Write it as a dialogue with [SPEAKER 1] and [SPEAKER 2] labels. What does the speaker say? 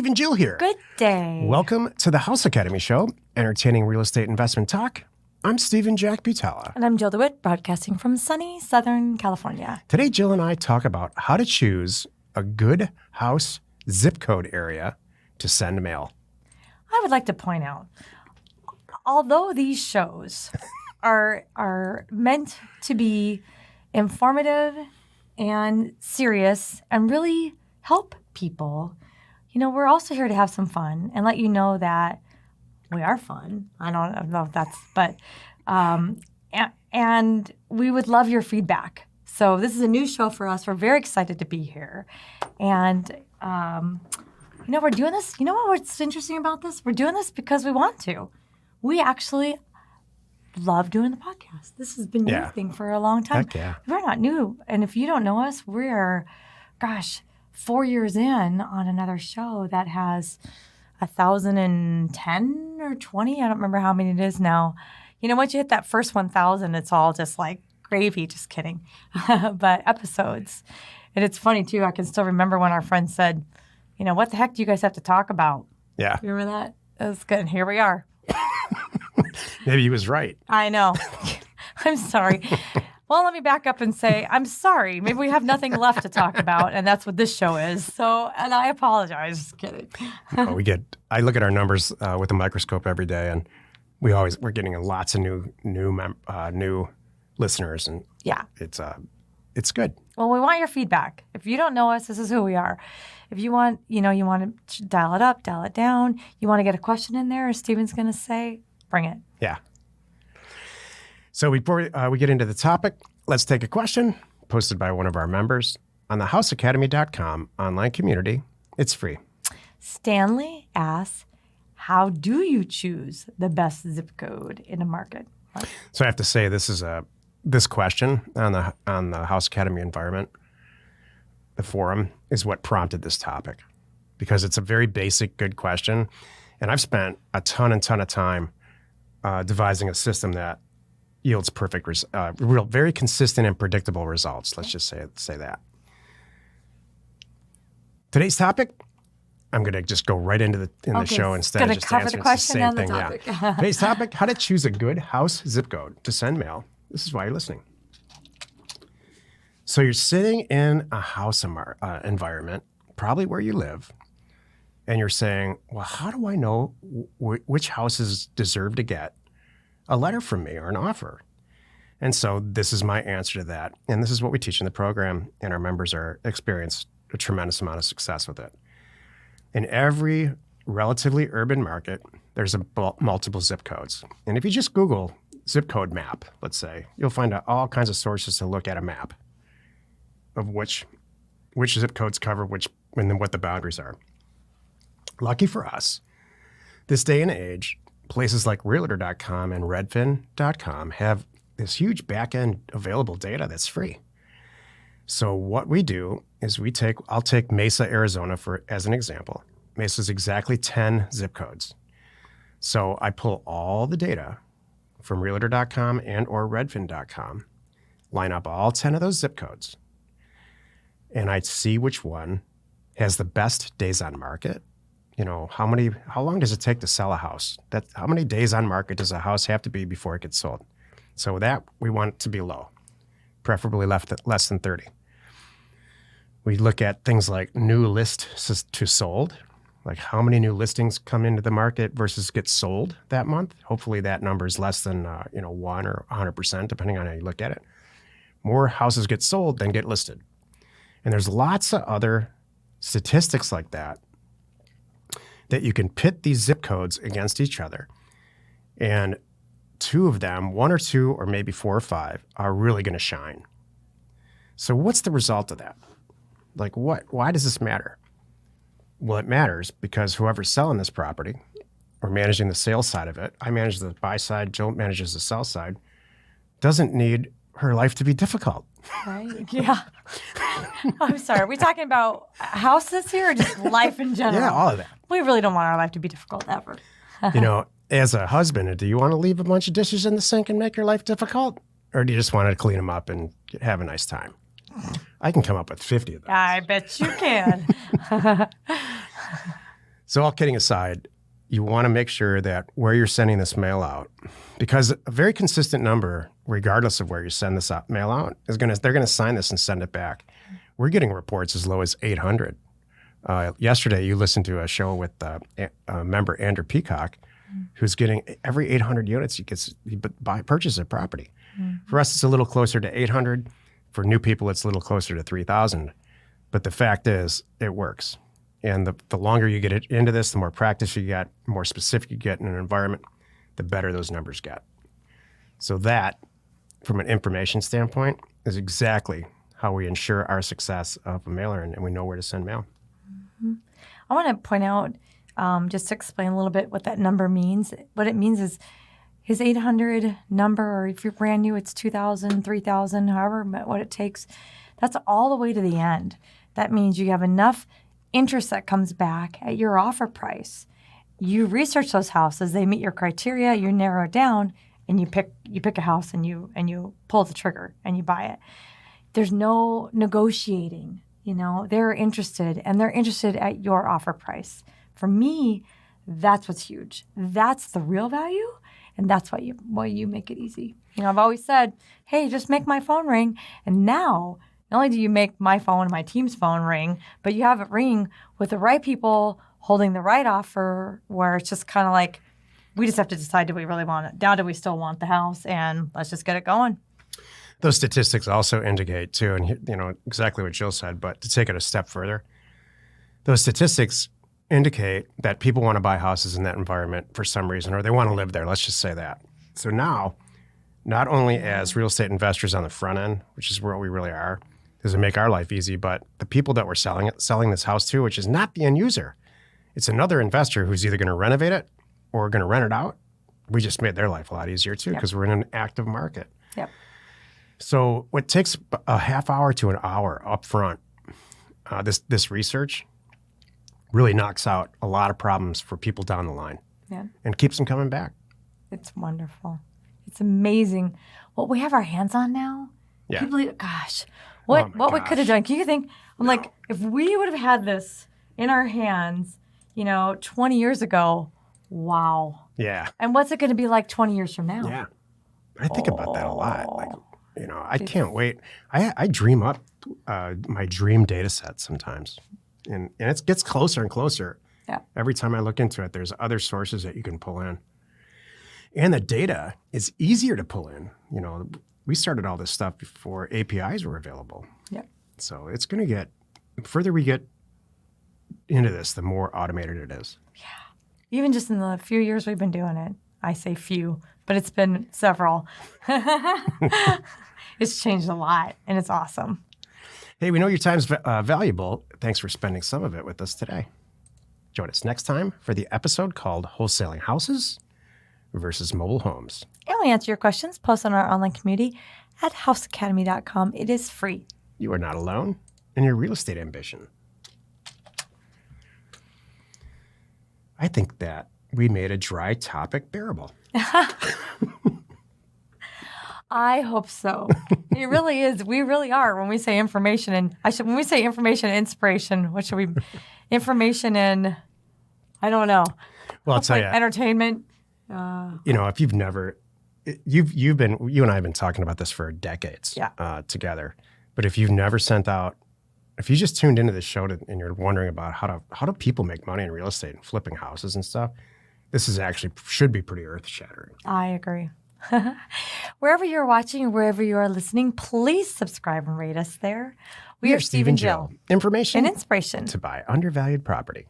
[SPEAKER 1] and Jill here.
[SPEAKER 2] Good day.
[SPEAKER 1] Welcome to the House Academy Show, entertaining real estate investment talk. I'm Stephen Jack Butala.
[SPEAKER 2] And I'm Jill DeWitt, broadcasting from sunny Southern California.
[SPEAKER 1] Today, Jill and I talk about how to choose a good house zip code area to send mail.
[SPEAKER 2] I would like to point out, although these shows are meant to be informative and serious and really help people, you know, we're also here to have some fun and let you know that we are fun. I don't know if that's, but, and we would love your feedback. So this is a new show for us. We're very excited to be here. And, you know, we're doing this. You know what's interesting about this? We're doing this because we want to. We actually love doing the podcast. This has been new thing for a long time.
[SPEAKER 1] Heck yeah.
[SPEAKER 2] We're not new. And if you don't know us, we're, 4 years in on another show that has 1,010 or 20. I don't remember how many it is now. You know, once you hit that first 1,000, it's all just like gravy. Just kidding. But episodes. And it's funny, too. I can still remember when our friend said, you know, what the heck do you guys have to talk about? Yeah. You remember that? That was good. Here we are.
[SPEAKER 1] Maybe he was right.
[SPEAKER 2] I know. I'm sorry. Well, let me back up and say, I'm sorry. Maybe we have nothing left to talk about, and that's what this show is. So, and I apologize. Just kidding.
[SPEAKER 1] I look at our numbers with a microscope every day, and we're getting lots of new listeners, and it's good.
[SPEAKER 2] Well, we want your feedback. If you don't know us, this is who we are. If you want, you want to dial it up, dial it down, you want to get a question in there, as Steven's going to say, bring it.
[SPEAKER 1] Yeah. So before we get into the topic, let's take a question posted by one of our members on the houseacademy.com online community. It's free.
[SPEAKER 2] Stanley asks, how do you choose the best zip code in a market?
[SPEAKER 1] So I have to say this question on the House Academy environment, the forum, is what prompted this topic, because it's a very basic, good question. And I've spent a ton of time devising a system that yields perfect, very consistent and predictable results. Let's just say that. Today's topic, I'm going to just go right into the show instead of just answering the same thing. Yeah. Today's topic, how to choose a good house zip code to send mail. This is why you're listening. So you're sitting in a house environment, probably where you live, and you're saying, well, how do I know which houses deserve to get a letter from me or an offer? And so this is my answer to that. And this is what we teach in the program, and our members are experienced a tremendous amount of success with it. In every relatively urban market, there's multiple zip codes. And if you just Google zip code map, let's say, you'll find out all kinds of sources to look at a map of which zip codes cover and then what the boundaries are. Lucky for us, this day and age, places like Realtor.com and Redfin.com have this huge back-end available data that's free. So what we do is I'll take Mesa, Arizona as an example. Mesa is exactly 10 zip codes. So I pull all the data from Realtor.com and or Redfin.com, line up all 10 of those zip codes, and I see which one has the best days on market. You know, how long does it take to sell a house? How many days on market does a house have to be before it gets sold? So that we want it to be low, preferably less than 30. We look at things like new list to sold, like how many new listings come into the market versus get sold that month. Hopefully that number is less than 1 or 100%, depending on how you look at it. More houses get sold than get listed. And there's lots of other statistics like that you can pit these zip codes against each other. And two of them, one or two, or maybe 4 or 5, are really going to shine. So what's the result of that? Like why does this matter? Well, it matters because whoever's selling this property or managing the sales side of it, I manage the buy side, Jill manages the sell side, doesn't need her life to be difficult.
[SPEAKER 2] Right? Yeah. I'm sorry. Are we talking about houses here or just life in general?
[SPEAKER 1] Yeah, all of that.
[SPEAKER 2] We really don't want our life to be difficult ever.
[SPEAKER 1] As a husband, do you want to leave a bunch of dishes in the sink and make your life difficult? Or do you just want to clean them up and have a nice time? I can come up with 50 of those.
[SPEAKER 2] I bet you can.
[SPEAKER 1] So all kidding aside, you want to make sure that where you're sending this mail out, because a very consistent number, regardless of where you send this mail out, they're gonna sign this and send it back. We're getting reports as low as 800. Yesterday, you listened to a show with a member, Andrew Peacock, who's getting every 800 units he purchases a property. For us, it's a little closer to 800. For new people, it's a little closer to 3,000. But the fact is, it works. And the longer you get into this, the more practice you get, the more specific you get in an environment, the better those numbers get. So that, from an information standpoint, is exactly how we ensure our success of a mailer, and we know where to send mail.
[SPEAKER 2] I want to point out, just to explain a little bit what that number means. What it means is his 800 number, or if you're brand new, it's 2,000, 3,000, however, what it takes. That's all the way to the end. That means you have enough interest that comes back at your offer price. You research those houses, they meet your criteria, you narrow it down, and you pick a house and you pull the trigger and you buy it. There's no negotiating. They're interested, and they're interested at your offer price. For me, that's what's huge. That's the real value, and that's why you make it easy. I've always said, hey, just make my phone ring, and now not only do you make my phone and my team's phone ring, but you have it ring with the right people holding the right offer, where it's just kind of like, we just have to decide, do we really want it? Now, do we still want the house? And let's just get it going.
[SPEAKER 1] Those statistics also indicate too, and exactly what Jill said, but to take it a step further, those statistics indicate that people want to buy houses in that environment for some reason, or they want to live there. Let's just say that. So now, not only as real estate investors on the front end, which is where we really are, does it make our life easy, but the people that we're selling this house to, which is not the end user, it's another investor who's either going to renovate it or going to rent it out. We just made their life a lot easier too, because we're in an active market.
[SPEAKER 2] Yep.
[SPEAKER 1] So what takes a half hour to an hour up front, this research really knocks out a lot of problems for people down the line, and keeps them coming back.
[SPEAKER 2] It's wonderful. It's amazing what we have our hands on now.
[SPEAKER 1] Yeah.
[SPEAKER 2] People, gosh, what we could have done. Can you think? Like, if we would have had this in our hands, 20 years ago, wow.
[SPEAKER 1] Yeah.
[SPEAKER 2] And what's it going to be like 20 years from now?
[SPEAKER 1] Yeah. I think about that a lot. Like, I can't wait. I dream up my dream data set sometimes. And it gets closer and closer.
[SPEAKER 2] Yeah.
[SPEAKER 1] Every time I look into it, there's other sources that you can pull in. And the data is easier to pull in. We started all this stuff before APIs were available.
[SPEAKER 2] Yeah.
[SPEAKER 1] So it's going to get, the further we get into this, the more automated it is.
[SPEAKER 2] Yeah. Even just in the few years we've been doing it, I say few, but it's been several. It's changed a lot, and it's awesome.
[SPEAKER 1] Hey, we know your time's valuable. Thanks for spending some of it with us today. Join us next time for the episode called Wholesaling Houses versus Mobile Homes.
[SPEAKER 2] And we answer your questions. Post on our online community at houseacademy.com. It is free.
[SPEAKER 1] You are not alone in your real estate ambition. I think that we made a dry topic bearable.
[SPEAKER 2] I hope so. It really is. We really are. When we say information and when we say information and inspiration, what should we? Information and I don't know.
[SPEAKER 1] Well, I'll tell you,
[SPEAKER 2] entertainment.
[SPEAKER 1] If you've never, you and I have been talking about this for decades. Together. But if you've never sent out, if you just tuned into this show and you're wondering about how do people make money in real estate and flipping houses and stuff, this is actually should be pretty earth shattering.
[SPEAKER 2] I agree. Wherever you're watching or wherever you are listening, please subscribe and rate us there. We are Steve and Jill.
[SPEAKER 1] Information
[SPEAKER 2] and inspiration
[SPEAKER 1] to buy undervalued property.